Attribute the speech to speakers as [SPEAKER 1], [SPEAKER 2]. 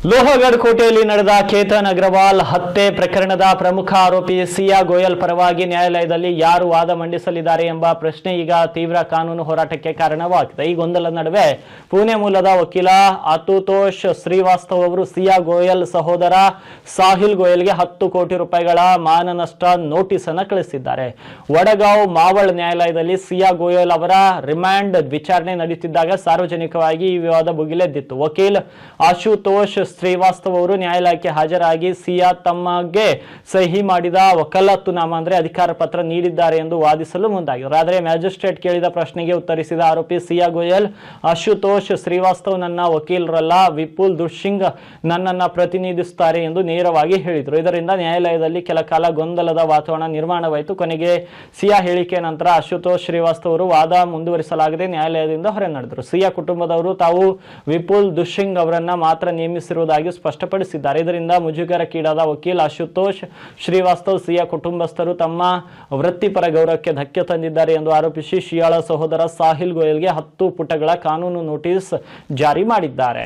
[SPEAKER 1] ಲೋಹಗಢ ಕೋಟೆಯಲ್ಲಿ ನಡೆದ ಕೇತನ್ ಅಗ್ರವಾಲ್ ಹತ್ಯೆ ಪ್ರಕರಣದ ಪ್ರಮುಖ ಆರೋಪಿ ಸಿಯಾ ಗೋಯಲ್ ಪರವಾಗಿ ನ್ಯಾಯಾಲಯದಲ್ಲಿ ಯಾರು ವಾದ ಮಂಡಿಸಲಿದ್ದಾರೆ ಎಂಬ ಪ್ರಶ್ನೆ ಈಗ ತೀವ್ರ ಕಾನೂನು ಹೋರಾಟಕ್ಕೆ ಕಾರಣವಾಗಿದೆ. ಈ ಗೊಂದಲದ ನಡುವೆ ಪುಣೆ ಮೂಲದ ವಕೀಲ ಅತುತೋಷ್ ಶ್ರೀವಾಸ್ತವ್ ಅವರು ಸಿಯಾ ಗೋಯಲ್ ಸಹೋದರ ಸಾಹಿಲ್ ಗೋಯಲ್ಗೆ 10 ಕೋಟಿ ರೂಪಾಯಿಗಳ ಮಾನನಷ್ಟ ನೋಟಿಸ್ ಅನ್ನು ಕಳಿಸಿದ್ದಾರೆ. ವಡಗಾಂವ್ ಮಾವಳ್ ನ್ಯಾಯಾಲಯದಲ್ಲಿ ಸಿಯಾ ಗೋಯಲ್ ಅವರ ರಿಮಾಂಡ್ ವಿಚಾರಣೆ ನಡೆಯುತ್ತಿದ್ದಾಗ ಸಾರ್ವಜನಿಕವಾಗಿ ಈ ವಿವಾದ ಭುಗಿಲೆದ್ದಿತ್ತು. ವಕೀಲ್ ಅಶುತೋಷ್ ಶ್ರೀವಾಸ್ತವ್ ಅವರು ನ್ಯಾಯಾಲಯಕ್ಕೆ ಹಾಜರಾಗಿ ಸಿಯಾ ತಮಗೆ ಸಹಿ ಮಾಡಿದ ವಕಾಲತ್ತುನಾಮ ಅಂದ್ರೆ ಅಧಿಕಾರ ಪತ್ರ ನೀಡಿದ್ದಾರೆ ಎಂದು ವಾದಿಸಲು ಮುಂದಾಗಿದ್ದರು. ಆದರೆ ಮ್ಯಾಜಿಸ್ಟ್ರೇಟ್ ಕೇಳಿದ ಪ್ರಶ್ನೆಗೆ ಉತ್ತರಿಸಿದ ಆರೋಪಿ ಸಿಯಾ ಗೋಯಲ್, ಅಶುತೋಷ್ ಶ್ರೀವಾಸ್ತವ್ ನನ್ನ ವಕೀಲರಲ್ಲ, ವಿಪುಲ್ ದುಶ್ಸಿಂಗ್ ನನ್ನನ್ನು ಪ್ರತಿನಿಧಿಸುತ್ತಾರೆ ಎಂದು ನೇರವಾಗಿ ಹೇಳಿದರು. ಇದರಿಂದ ನ್ಯಾಯಾಲಯದಲ್ಲಿ ಕೆಲ ಕಾಲ ಗೊಂದಲದ ವಾತಾವರಣ ನಿರ್ಮಾಣವಾಯಿತು. ಕೊನೆಗೆ ಸಿಯಾ ಹೇಳಿಕೆ ನಂತರ ಅಶುತೋಷ್ ಶ್ರೀವಾಸ್ತವ್ ಅವರು ವಾದ ಮುಂದುವರಿಸಲಾಗದೆ ನ್ಯಾಯಾಲಯದಿಂದ ಹೊರ ನಡೆದರು. ಸಿಯಾ ಕುಟುಂಬದವರು ತಾವು ವಿಪುಲ್ ದುಶ್ಸಿಂಗ್ ಅವರನ್ನ ಮಾತ್ರ ನೇಮಿಸಿರುವುದಾಗಿ ಸ್ಪಷ್ಟಪಡಿಸಿದ್ದಾರೆ. ಇದರಿಂದ ಮುಜುಗರಕ್ಕೀಡಾದ ವಕೀಲ ಅಶುತೋಷ್ ಶ್ರೀವಾಸ್ತವ್ ಸಿಯಾ ಕುಟುಂಬಸ್ಥರು ತಮ್ಮ ವೃತ್ತಿಪರ ಗೌರವಕ್ಕೆ ಧಕ್ಕೆ ತಂದಿದ್ದಾರೆ ಎಂದು ಆರೋಪಿಸಿ ಶಿಯಾಳ ಸಹೋದರ ಸಾಹಿಲ್ ಗೋಯಲ್ಗೆ 10 ಪುಟಗಳ ಕಾನೂನು ನೋಟಿಸ್ ಜಾರಿ ಮಾಡಿದ್ದಾರೆ.